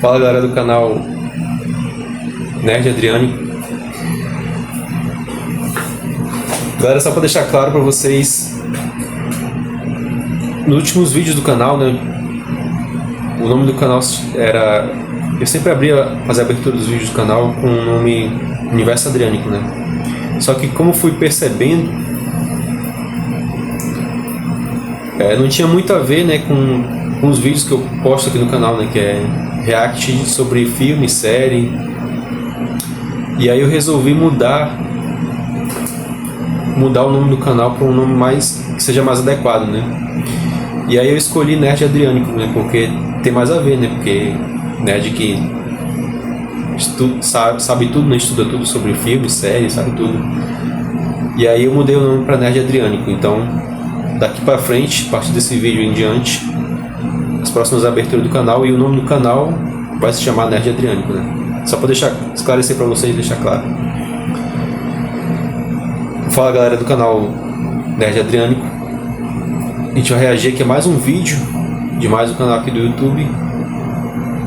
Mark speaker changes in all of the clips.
Speaker 1: Fala galera do canal Nerd Adriânico. Galera, só para deixar claro para vocês, nos últimos vídeos do canal, né, o nome do canal era... Eu sempre abria fazer a abertura dos vídeos do canal com o nome Universo Adriânico, né? Só que como fui percebendo, não tinha muito a ver, né, com os vídeos que eu posto aqui no canal, né, que é react sobre filme, série. E aí eu resolvi mudar o nome do canal para um nome que seja mais adequado, né? E aí eu escolhi Nerd Adriânico, né, porque tem mais a ver, né, porque nerd que sabe tudo, né, estuda tudo sobre filme, série, sabe tudo. E aí eu mudei o nome para Nerd Adriânico. Então daqui para frente, a partir desse vídeo em diante, as próximas aberturas do canal e o nome do canal vai se chamar Nerd Adriânico, né? Só para esclarecer para vocês, deixar claro. Fala galera do canal Nerd Adriânico. A gente vai reagir aqui a mais um vídeo de mais um canal aqui do YouTube.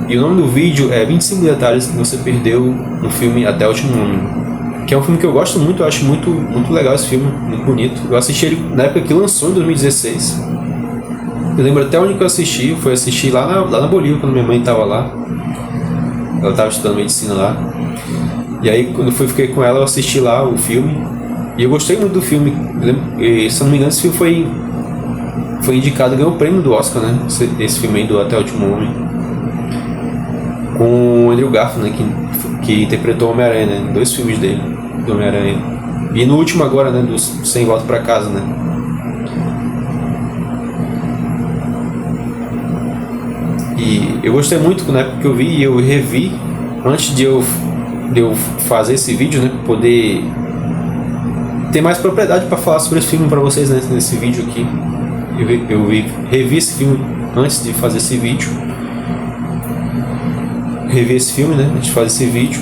Speaker 1: E o nome do vídeo é 25 detalhes que você perdeu no filme Até o Último Homem, que é um filme que eu gosto muito, eu acho muito legal esse filme, muito bonito. Eu assisti ele na época que lançou, em 2016. Eu lembro até onde que eu assisti, foi assistir lá na Bolívia, quando minha mãe estava lá. Ela estava estudando medicina lá. E aí quando eu fiquei com ela, eu assisti lá o filme. E eu gostei muito do filme. E, se eu não me engano, esse filme foi indicado, ganhou o prêmio do Oscar, né? Esse filme aí do Até o Último Homem. Com o Andrew Garfield, né, que interpretou o Homem-Aranha, né, em 2 filmes dele, do Homem-Aranha. E no último agora, né, do Sem Volta Pra Casa, né. E eu gostei muito, né, porque eu vi e eu revi antes de eu fazer esse vídeo, né, pra poder ter mais propriedade para falar sobre esse filme para vocês, né, nesse vídeo aqui. Eu revi esse filme antes de fazer esse vídeo. Rever esse filme, né, antes de fazer esse vídeo.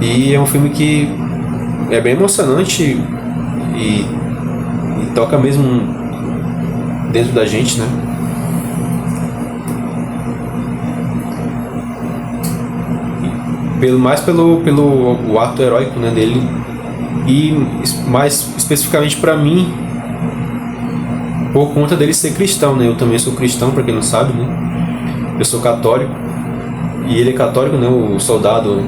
Speaker 1: E é um filme que é bem emocionante e toca mesmo dentro da gente, né. Mais pelo ato heróico, né, dele, e mais especificamente para mim por conta dele ser cristão, né. Eu também sou cristão, para quem não sabe, né. Eu sou católico. E ele é católico, né, o soldado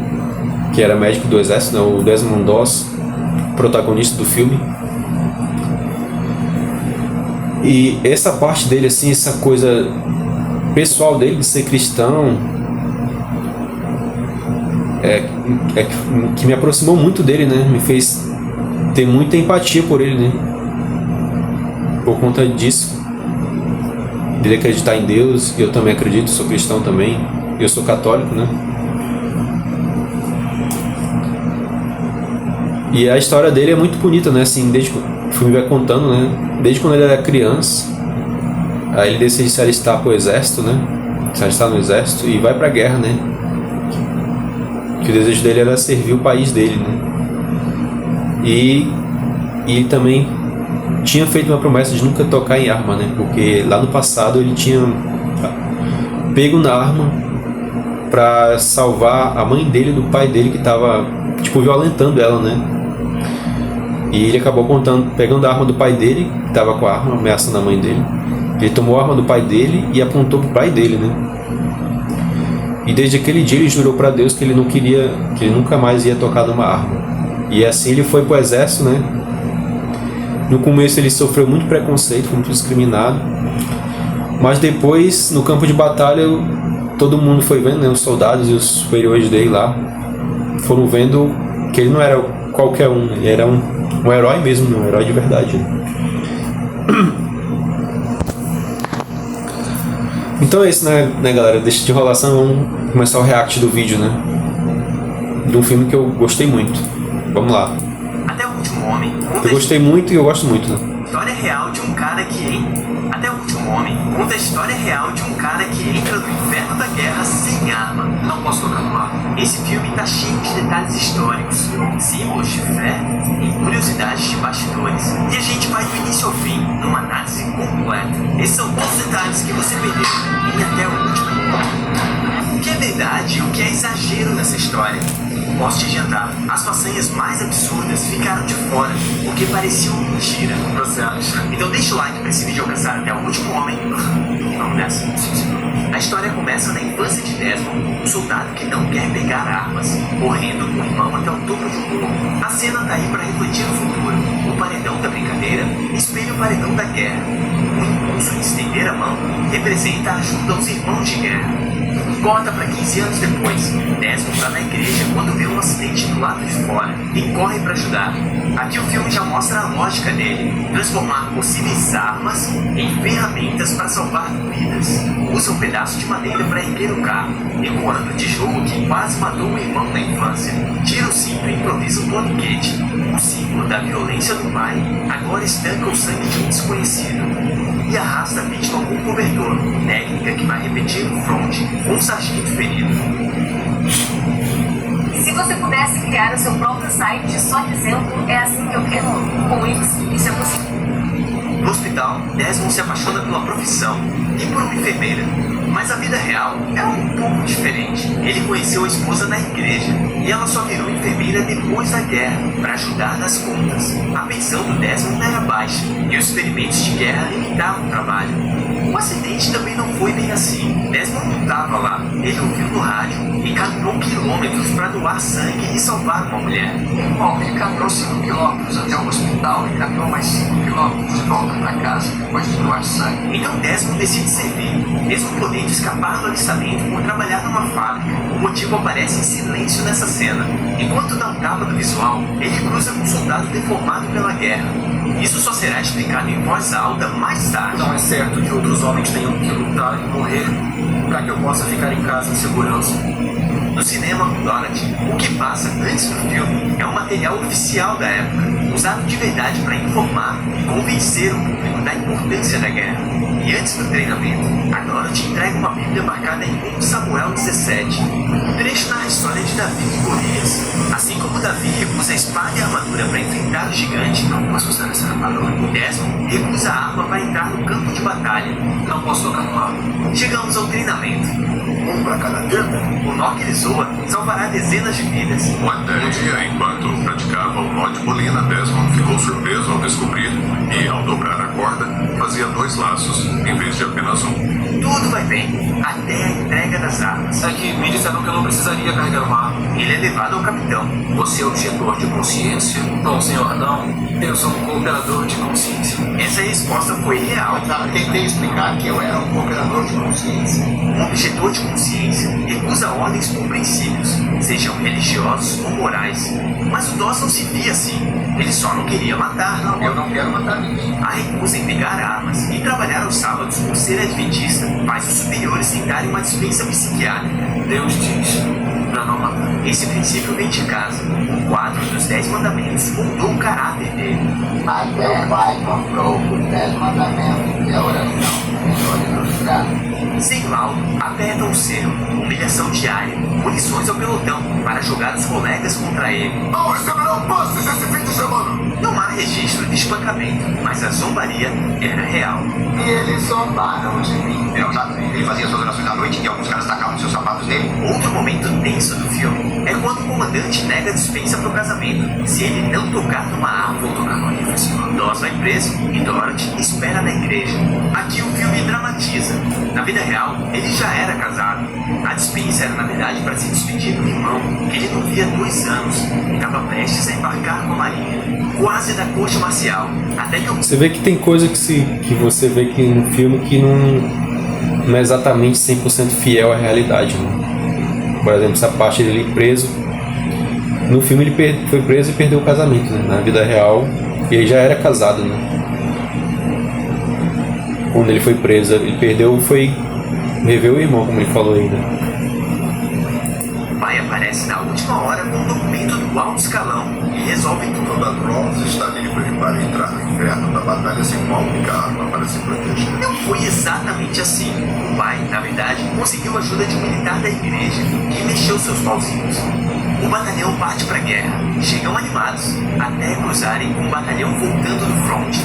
Speaker 1: que era médico do exército, né, o Desmond Doss, protagonista do filme. E essa parte dele, assim, essa coisa pessoal dele de ser cristão, que me aproximou muito dele, né, me fez ter muita empatia por ele, né, por conta disso, dele acreditar em Deus. E eu também acredito, sou cristão também. Eu sou católico, né? E a história dele é muito bonita, né? Assim, desde que o filme vai contando, né? Desde quando ele era criança, aí ele decide se alistar pro exército, né? Se alistar no exército e vai pra guerra, né? Que o desejo dele era servir o país dele, né? E ele também tinha feito uma promessa de nunca tocar em arma, né? Porque lá no passado ele tinha pego na arma para salvar a mãe dele do pai dele, que estava tipo violentando ela, né? E ele acabou pegando a arma do pai dele, que estava com a arma ameaçando a mãe dele. Ele tomou a arma do pai dele e apontou pro pai dele, né? E desde aquele dia ele jurou para Deus que ele não queria, que ele nunca mais ia tocar numa arma. E assim ele foi pro exército, né? No começo ele sofreu muito preconceito, foi muito discriminado. Mas depois, no campo de batalha, todo mundo foi vendo, né, os soldados e os superiores dele lá foram vendo que ele não era qualquer um, né, ele era um herói mesmo, um herói de verdade, né? Então é isso, né, galera, deixa de enrolação, vamos começar o react do vídeo, né, de um filme que eu gostei muito. Vamos lá.
Speaker 2: Até o Último Homem.
Speaker 1: Eu gostei muito e eu gosto muito, né?
Speaker 2: História real de um cara que Até o Último Homem conta a história real de um cara que entra no inferno da guerra sem arma. Não posso tocar no ar. Esse filme tá cheio de detalhes históricos, símbolos de fé e curiosidades de bastidores. E a gente vai do início ao fim, numa análise completa. Esses são todos os detalhes que você perdeu em Até o Último Homem. posso te adiantar, as façanhas mais absurdas ficaram de fora, porque pareciam mentira. Você acha? Então deixa o like pra esse vídeo alcançar até o último homem. E vamos nessa. A história começa na infância de Desmond, um soldado que não quer pegar armas, correndo com o irmão até o topo de um morro. A cena tá aí pra refletir o futuro. O paredão da brincadeira espelha o paredão da guerra. O impulso de estender a mão representa a ajuda aos irmãos de guerra. Corta para 15 anos depois. Desmond está na igreja quando vê um acidente do lado de fora e corre para ajudar. Aqui o filme já mostra a lógica dele: transformar possíveis armas em ferramentas para salvar vidas. Usa um pedaço de madeira para erguer o carro, ecoando o tijolo que quase matou o irmão na infância. Tira o cinto e improvisa um torniquete. O símbolo da violência do pai agora estanca o sangue de um desconhecido. E arrasta a vítima com um cobertor, técnica que vai repetir no front com um sargento ferido.
Speaker 3: E se você pudesse criar o seu próprio site só dizendo é assim que eu quero, com Wix, isso é possível.
Speaker 2: No hospital, Desmond se apaixona pela profissão e por uma enfermeira. Mas a vida real é um pouco diferente. Ele conheceu a esposa na igreja e ela só virou enfermeira depois da guerra para ajudar nas contas. A pensão do Desmond era baixa e os experimentos de guerra limitavam o trabalho. O acidente também não foi bem assim. Desmond não estava lá. Ele ouviu no rádio e caminhou quilômetros para doar sangue e salvar uma mulher.
Speaker 4: Bom, ele caminhou 5 quilômetros até o hospital e caminhou mais 5 quilômetros de volta para casa depois de doar sangue.
Speaker 2: Então Desmond decide servir, mesmo podendo escapar do alistamento por trabalhar numa fábrica. O motivo aparece em silêncio nessa cena. Enquanto dá um tapa no visual, ele cruza com um soldado deformado pela guerra. Isso só será explicado em voz alta mais tarde.
Speaker 4: Não é certo que outros homens tenham que lutar e morrer para que eu possa ficar em casa em segurança.
Speaker 2: No cinema com Dorothy, o que passa antes do filme é um material oficial da época, usado de verdade para informar e convencer o público da importância da guerra. E antes do treinamento, a Dorothy entrega uma Bíblia marcada em 1 Samuel 17. O trecho narra a história de Davi e Golias. Assim como Davi recusa a espada e a armadura para enfrentar o gigante, não posso usar essa armadura. Desmond recusa a arma para entrar no campo de batalha. Não posso tocar no arma. Chegamos ao treinamento.
Speaker 4: Um para cada tenda.
Speaker 2: O nó que ele zoa salvará dezenas de vidas.
Speaker 5: Um dia, enquanto praticava o nó de bolina, Desmond ficou surpreso ao descobrir e, ao dobrar a corda, fazia 2 laços em vez de apenas um.
Speaker 2: Tudo vai bem, até a entrega das armas.
Speaker 4: É que me disseram que eu não precisaria carregar uma arma.
Speaker 2: Ele é levado ao capitão.
Speaker 4: Você é objetor de consciência? Não, senhor, não. Eu sou um cooperador de consciência.
Speaker 2: Essa resposta foi real.
Speaker 4: Tentei explicar que eu era um cooperador de consciência.
Speaker 2: Um objetor de consciência recusa ordens por princípios, sejam religiosos ou morais. Mas o Dawson se via assim. Ele só não queria matar.
Speaker 4: Eu não quero matar ninguém.
Speaker 2: A recusa em pegar armas e trabalhar aos sábados por ser adventista faz os superiores tentarem uma dispensa psiquiátrica.
Speaker 4: Deus diz para não matar.
Speaker 2: Esse princípio vem de casa. O quadro dos 10 mandamentos moldou o caráter dele.
Speaker 6: Até vai comprou os 10 mandamentos e a oração melhor ilustrada.
Speaker 2: Sem laudo, aperta o cerro, humilhação diária, munições ao pelotão para jogar os colegas contra ele.
Speaker 5: Não receberão passes esse fim de semana!
Speaker 2: Não há registro de espancamento, mas a zombaria era real.
Speaker 6: E eles zombaram de mim.
Speaker 4: Eu já vi. Ele fazia suas orações à noite e alguns caras tacavam seus sapatos nele.
Speaker 2: Outro momento tenso do filme é quando o comandante nega a dispensa para o casamento. Se ele não tocar numa arma, vou tocar no livro, senhor. Dawes vai preso e Dorothy espera na igreja. Aqui o filme dramatiza. Na vida real, ele já era casado. A dispensa era, na verdade, para se despedir do irmão, que ele não via há 2 anos. Estava prestes a embarcar com a marinha, quase da corte marcial. Até que o...
Speaker 1: Você vê que tem coisa que você vê que no filme que não é exatamente 100% fiel à realidade, né? Por exemplo, essa parte dele preso. No filme ele foi preso e perdeu o casamento, né? Na vida real ele já era casado, né? Quando ele foi preso, ele perdeu, foi rever o irmão, como ele falou ainda.
Speaker 2: O pai aparece na última hora com um documento do alto escalão e resolve tudo.
Speaker 5: Toda Bronze está livre para entrar no inverno da batalha sem uma única arma para se proteger.
Speaker 2: Não foi exatamente assim. O pai, na verdade, conseguiu a ajuda de um militar da igreja que mexeu seus pauzinhos. O batalhão parte para a guerra. Chegam animados, até cruzarem com um batalhão voltando do front.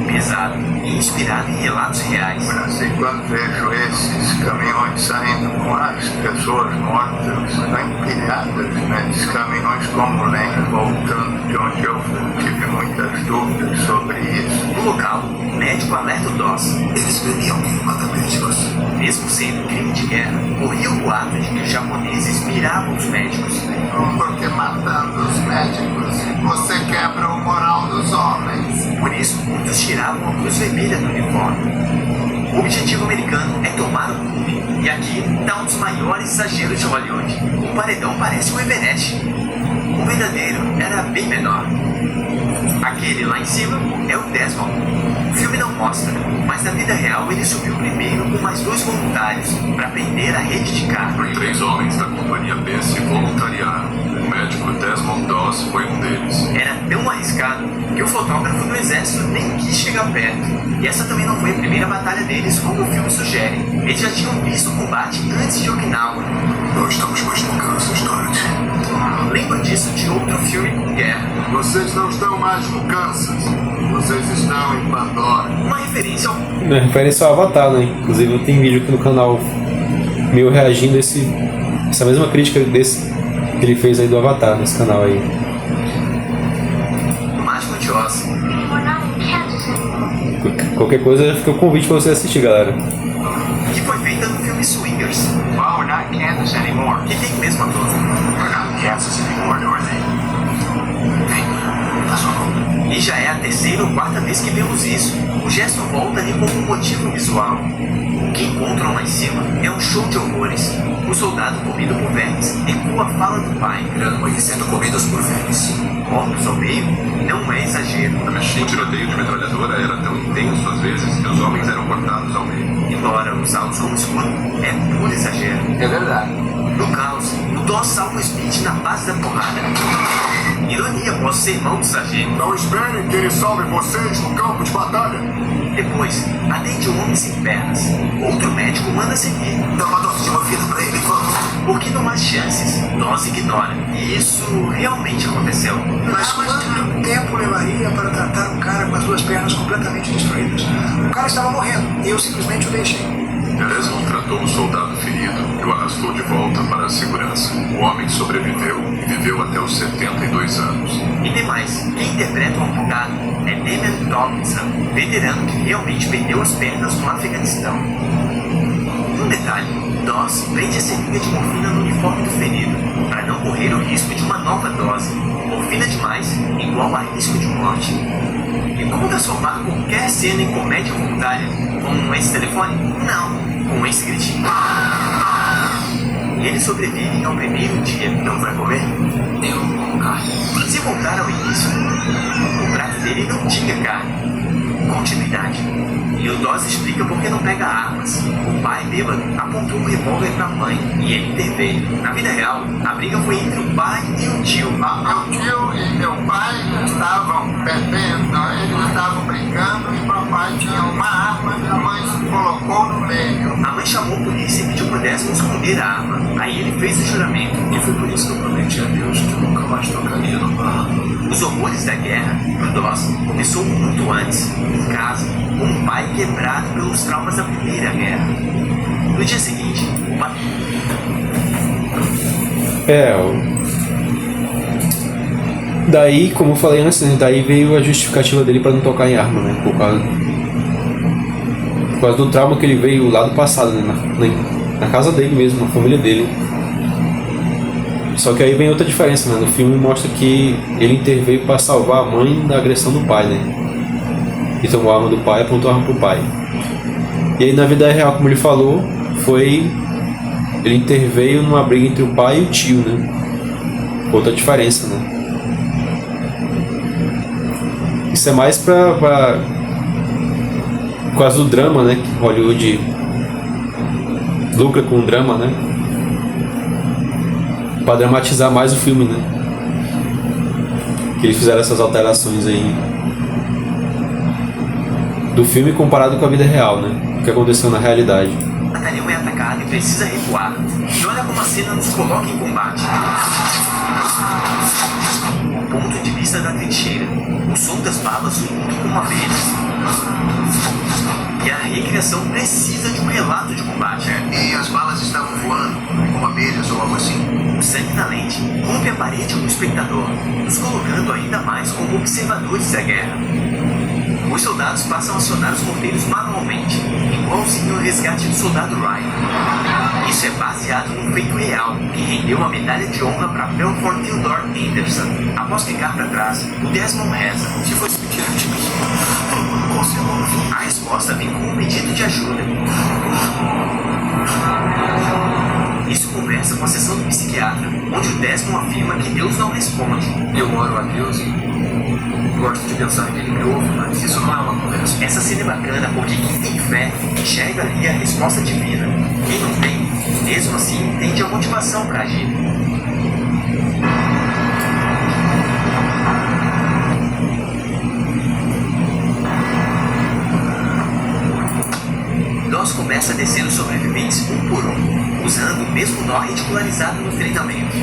Speaker 2: Pesado e inspirado em relatos reais.
Speaker 4: Quando vejo esses caminhões saindo com as pessoas mortas empilhadas nesses caminhões Como moleque voltando de onde eu tive muitas dúvidas sobre isso.
Speaker 2: No local, o médico alerta o Doss.
Speaker 4: Eles prendem alguém que mata médicos.
Speaker 2: Mesmo sendo crime de guerra, corria o boato de que os japoneses miravam os médicos.
Speaker 6: Porque matando os médicos, você quebra o moral dos homens.
Speaker 2: Por isso, muitos tiravam a cruz vermelha do uniforme. O objetivo americano é tomar o clube. E aqui está um dos maiores exageros de Hollywood. O paredão parece um Everest. O verdadeiro era bem menor. Aquele lá em cima é o Desmond. O filme não mostra, mas na vida real ele subiu primeiro com mais 2 voluntários para prender a rede de carro.
Speaker 5: 3 homens da companhia B se voluntariaram. O médico Desmond Doss foi um deles.
Speaker 2: Era tão arriscado que o fotógrafo do exército nem quis chegar perto. E essa também não foi a primeira batalha deles, como o filme sugere. Eles já tinham visto o combate antes de Okinawa.
Speaker 4: Não estamos mais no Kansas, Dorothy.
Speaker 2: Lembro disso de outro filme com guerra.
Speaker 4: Vocês não estão mais no Kansas. Vocês estão em Pandora.
Speaker 2: Uma referência ao
Speaker 1: É referência ao Avatar, né? Inclusive tem vídeo aqui no canal meu reagindo a essa mesma crítica desse que ele fez aí do Avatar nesse canal aí.
Speaker 2: Mágico de Oz.
Speaker 3: We're not in Kansas anymore.
Speaker 1: Qualquer coisa fica o convite pra você assistir, galera.
Speaker 2: Que foi feita no filme Swingers,
Speaker 4: Well, we're not in Kansas anymore.
Speaker 2: que tem o mesmo ator.
Speaker 4: We're not in Kansas anymore, Dorothy. Vem, dá sua mão.
Speaker 2: E já é a 3ª ou 4ª vez que vemos isso. O gesto volta ali como um motivo visual. O que encontram lá em cima é um show de horrores. O soldado comido por vermes ecoa a fala do pai.
Speaker 4: Grama e sendo comidos por vermes.
Speaker 2: Mortos ao meio não é exagero.
Speaker 5: O tiroteio de metralhadora era tão intenso às vezes que os homens eram cortados ao meio.
Speaker 2: Embora usá-los como escudo, é puro exagero.
Speaker 6: É verdade.
Speaker 2: No caos, o Doss salva o Speed na base da porrada. Ironia após ser irmão do sargento.
Speaker 4: Não esperem que ele salve vocês no campo de batalha.
Speaker 2: Depois, atende um homem sem pernas. Outro médico manda seguir.
Speaker 4: Dá uma dose de morfina pra ele, vamos.
Speaker 2: Porque não há chances. Doss ignora. E isso realmente aconteceu.
Speaker 7: Mas quanto tempo levaria para tratar um cara com as 2 pernas completamente destruídas? O cara estava morrendo e eu simplesmente o deixei.
Speaker 5: Desmond tratou o soldado ferido e o arrastou de volta para a segurança. O homem sobreviveu e viveu até os 72 anos.
Speaker 2: E tem mais. Quem interpreta o amputado é Damian Tomlinson, veterano que realmente perdeu as pernas no Afeganistão. Um detalhe. Doss prende a seringa de morfina no uniforme do ferido, para não correr o risco de uma nova dose. Morfina demais, igual a risco de morte. E como transformar qualquer cena em comédia voluntária? Com esse telefone? Não, com esse gritinho. E eles sobrevivem ao primeiro dia. Não vai comer?
Speaker 4: Eu como carne.
Speaker 2: Se voltar ao início, o prato dele não tinha carne. Continuidade. E o Doss explica por que não pega armas. O pai bêbado apontou um revólver pra mãe e ele interveio. Na vida real, a briga foi entre o pai e o tio.
Speaker 6: Meu tio e meu pai estavam bebendo, eles estavam brigando e papai tinha uma arma e a mãe se colocou no meio.
Speaker 2: A mãe chamou a polícia e pediu pro Desmond esconder a arma. Aí ele fez o juramento.
Speaker 4: E foi por isso que eu prometi a Deus que eu nunca mais tocaria no bar.
Speaker 2: Os horrores da guerra, pro Doss, começou muito antes, em casa, com um pai quebrado pelos traumas da Primeira Guerra. No dia seguinte,
Speaker 1: Daí, como eu falei antes, né, daí veio a justificativa dele para não tocar em arma, né? Por causa do trauma que ele veio lá do passado, né? Na casa dele mesmo, na família dele. Só que aí vem outra diferença, né? No filme mostra que ele interveio para salvar a mãe da agressão do pai, né? E tomou a arma do pai e apontou a arma pro pai. E aí na vida real, como ele falou, ele interveio numa briga entre o pai e o tio, né? Outra diferença, né? Isso é mais por causa do drama, né? Que Hollywood lucra com o drama, né? Para dramatizar mais o filme, né? Que eles fizeram essas alterações aí do filme comparado com a vida real, né? O que aconteceu na realidade.
Speaker 2: o batalhão é atacado e precisa recuar. E olha como a cena nos coloca em combate. O ponto de vista da trincheira, o som das balas junto com abelhas. E a recriação precisa de um relato de combate.
Speaker 4: E as balas estavam voando, como abelhas ou Como assim?
Speaker 2: O sangue na lente rompe a parede com o espectador, nos colocando ainda mais como observadores da guerra. Os soldados passam a acionar os ponteiros manualmente, igualzinho ao resgate do soldado Ryan. Isso é baseado num feito real, que rendeu uma medalha de honra para Belfort Theodore Anderson. Após ficar para trás, o Desmond reza:
Speaker 4: Se fosse pedir de mim, eu consigo ouvir.
Speaker 2: a resposta vem com um pedido de ajuda. Isso conversa com a sessão do psiquiatra, onde o Desmond afirma que Deus não responde.
Speaker 4: Eu oro a Deus e gosto de pensar que ele me ouve, mas isso não é uma conversa.
Speaker 2: Essa cena é bacana porque quem tem fé enxerga ali a resposta divina. Quem não tem, mesmo assim, entende a motivação para agir. Doss começa a descer os sobreviventes um por um, usando o mesmo nó ridicularizado no treinamento.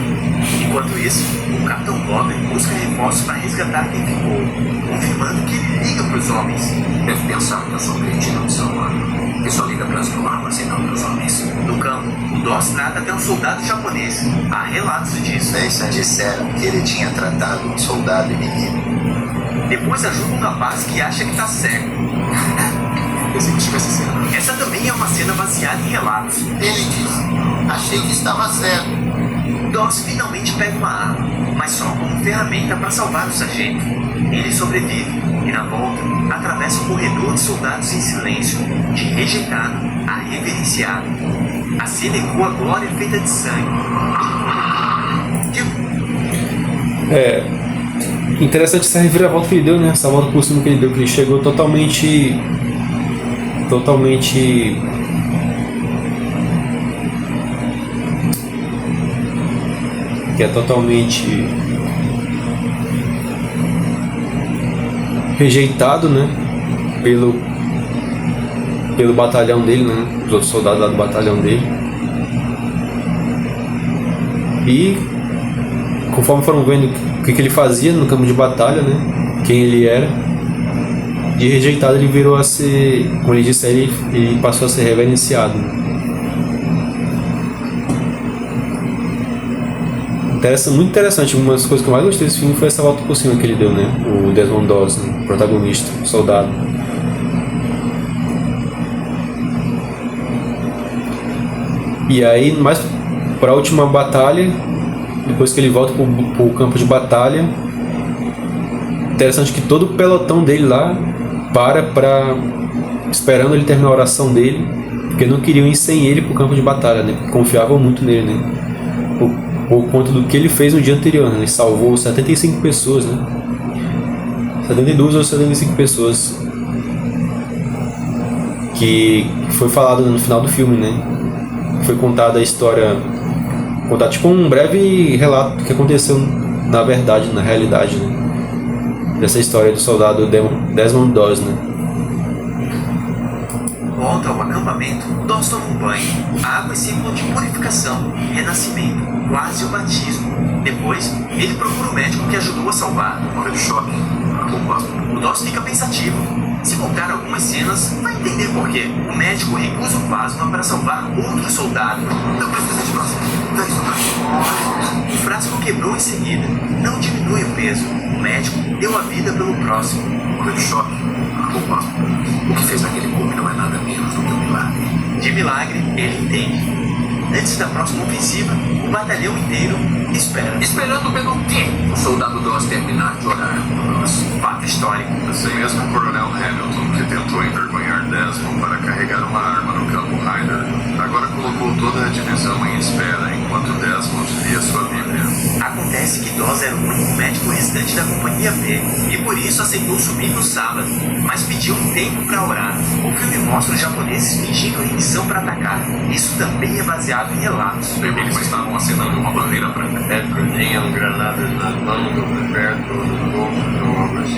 Speaker 2: Enquanto isso, o Capitão Bob busca reforços para resgatar quem ficou, confirmando que ele liga para os homens.
Speaker 4: Deve pensar que eu sou um cretino de São Paulo, que só liga para as armas e não para os homens.
Speaker 2: No campo, o Doss trata até um soldado japonês. Há relatos disso.
Speaker 8: Mason disseram que ele tinha tratado um soldado inimigo.
Speaker 2: Depois ajuda um rapaz que acha que tá cego.
Speaker 4: Pensei que estivesse sendo.
Speaker 2: Essa também é uma cena baseada em relatos.
Speaker 6: Ele disse: achei que estava cego.
Speaker 2: Doss finalmente pega uma arma, mas só como ferramenta para salvar o sargento. Ele sobrevive e, na volta, atravessa o corredor de soldados em silêncio, de rejeitado a reverenciado. A cena ecoa a glória feita de sangue.
Speaker 1: Interessante essa reviravolta que ele deu, né? Essa volta por cima que ele deu, que ele chegou totalmente rejeitado, né? Pelo batalhão dele, né? Os outros soldados lá do batalhão dele. E conforme foram vendo o que ele fazia no campo de batalha, né? Quem ele era, de rejeitado ele virou a ser, como ele disse, ele passou a ser reverenciado. Muito interessante. Uma das coisas que eu mais gostei desse filme foi essa volta por cima que ele deu, né? O Desmond Doss, né? Protagonista, soldado. E aí, mais para a última batalha, depois que ele volta pro campo de batalha, interessante que todo o pelotão dele lá esperando ele terminar a oração dele, porque não queriam ir sem ele pro campo de batalha, né? Confiavam muito nele, né? Por conta do que ele fez no dia anterior, né? Ele salvou 75 pessoas, né? 72 ou 75 pessoas, que foi falado no final do filme, né? Foi contada a história, contar tipo um breve relato do que aconteceu na verdade, na realidade, né? Dessa história do soldado Desmond Doss, né?
Speaker 2: Volta ao acampamento, Doss toma um banho. A água é símbolo de purificação, renascimento, quase o batismo. Depois, ele procura o médico que ajudou a salvar.
Speaker 4: Hora de choque.
Speaker 2: O Doss fica pensativo. Se voltar algumas cenas, vai entender por quê. O médico recusa o plasma para salvar outro soldado.
Speaker 4: Não precisa de plasma. Dá isso pra mim.
Speaker 2: O frasco quebrou em seguida. Não diminui o peso. O médico deu a vida pelo próximo.
Speaker 4: Hora de choque. O que fez naquele corpo não é nada menos do que um milagre.
Speaker 2: De milagre, ele entende. Antes da próxima ofensiva, o batalhão inteiro espera.
Speaker 4: Esperando pelo quê? O soldado Doss terminar de orar por nós.
Speaker 2: Fato histórico.
Speaker 5: Esse mesmo Coronel Hamilton que tentou envergonhar Desmond para carregar uma arma no campo Ryder, agora colocou toda a divisão em espera enquanto Desmond lia sua Bíblia.
Speaker 2: Acontece que Doss era o único médico restante da Companhia B e por isso aceitou subir no sábado, mas pediu um tempo para orar. O filme mostra os japoneses fingindo rendição para atacar. Isso também é baseado em relatos.
Speaker 5: Eles estavam acenando uma bandeira branca.
Speaker 9: Tinham granadas nas mãos ou perto do corpo do homem.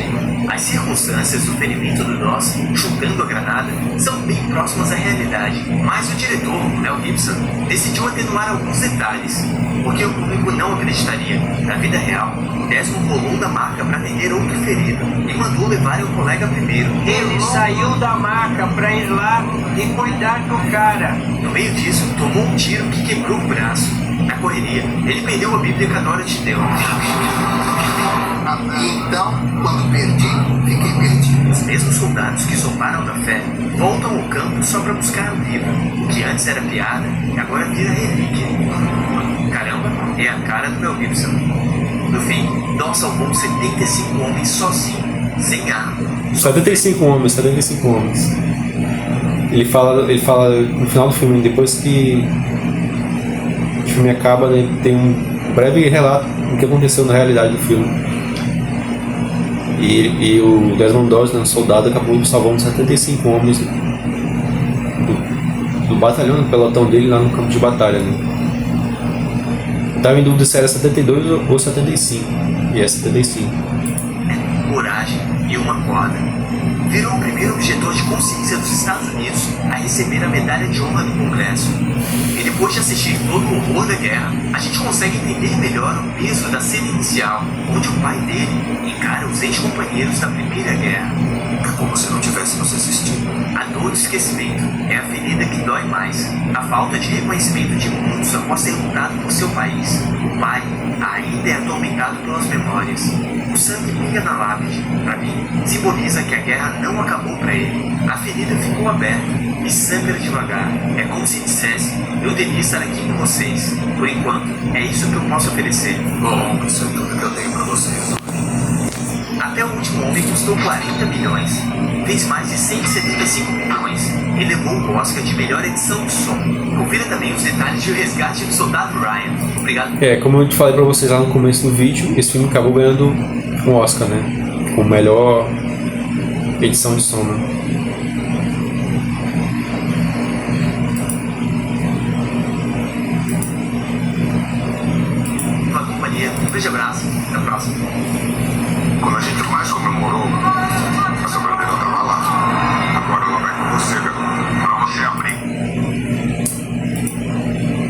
Speaker 2: As circunstâncias do ferimento do Doss, chutando a granada, são bem próximas à realidade, mas o diretor, Mel Gibson, decidiu atenuar alguns detalhes, porque o público não acreditaria. Na vida real, Desmond rolou da maca para atender outro ferido e mandou levarem o colega primeiro.
Speaker 9: Ele saiu da maca para ir lá e cuidar do cara.
Speaker 2: No meio disso, tomou um tiro que quebrou o braço. Na correria, ele perdeu a Bíblia que a Dora te deu.
Speaker 6: Então, quando perdi, fiquei perdido.
Speaker 2: Os mesmos soldados que zombaram da fé voltam ao campo só para buscar o livro. O que antes era piada, agora vira relíquia. Caramba, é a cara do Mel Gibson. No fim, Doss salvou 75 homens sozinho, sem arma.
Speaker 1: 75 homens. Ele fala no final do filme, depois que o filme acaba, né, tem um breve relato do que aconteceu na realidade do filme. E o Desmond Doss, né, um soldado, acabou salvando 75 homens do batalhão, do pelotão dele lá no campo de batalha, né? Estava em dúvida se era 72 ou 75, e é 75.
Speaker 2: Coragem e uma corda. Virou o primeiro objetor de consciência dos Estados Unidos a receber a medalha de honra do Congresso. E depois de assistir todo o horror da guerra, a gente consegue entender melhor o peso da cena inicial, onde o pai dele encara os ex-companheiros da Primeira Guerra.
Speaker 8: É como se não tivéssemos existido.
Speaker 2: A dor do esquecimento é a ferida que dói mais. A falta de reconhecimento de muitos após ter lutado por seu país. O pai ainda é atormentado pelas memórias. O sangue pinga na lápide. Para mim, simboliza que a guerra não acabou para ele. A ferida ficou aberta e sangra devagar. É como se dissesse: eu devia estar aqui com vocês. Por enquanto, é isso que eu posso oferecer.
Speaker 8: Bom, isso é tudo que eu tenho para vocês.
Speaker 2: Até o Último Homem custou 40 milhões. Fez mais de 175 milhões. E levou o Oscar de melhor edição de som. Confira também os detalhes de O Resgate do Soldado Ryan. Obrigado.
Speaker 1: Como eu te falei pra vocês lá no começo do vídeo, esse filme acabou ganhando um Oscar, né? Com melhor edição de som, né?
Speaker 2: Pela companhia, um grande abraço. Até a próxima.
Speaker 5: Quando a gente mais comemorou, essa bandeira estava lá. Agora ela vai com você, garoto. Pra você abrir.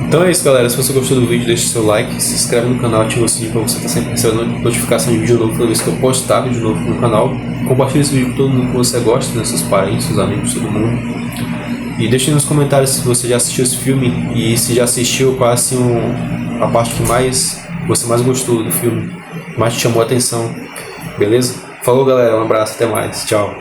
Speaker 1: Então é isso, galera. Se você gostou do vídeo, deixa seu like, se inscreve no canal, ativa o sininho para você estar sempre recebendo notificação de vídeo novo toda vez que eu postar vídeo novo no canal. Compartilhe esse vídeo com todo mundo que você gosta, né? Seus parentes, seus amigos, todo mundo. E deixe nos comentários se você já assistiu esse filme e se já assistiu, qual assim a parte que você mais gostou do filme, mais te chamou a atenção. Beleza? Falou, galera. Um abraço. Até mais. Tchau.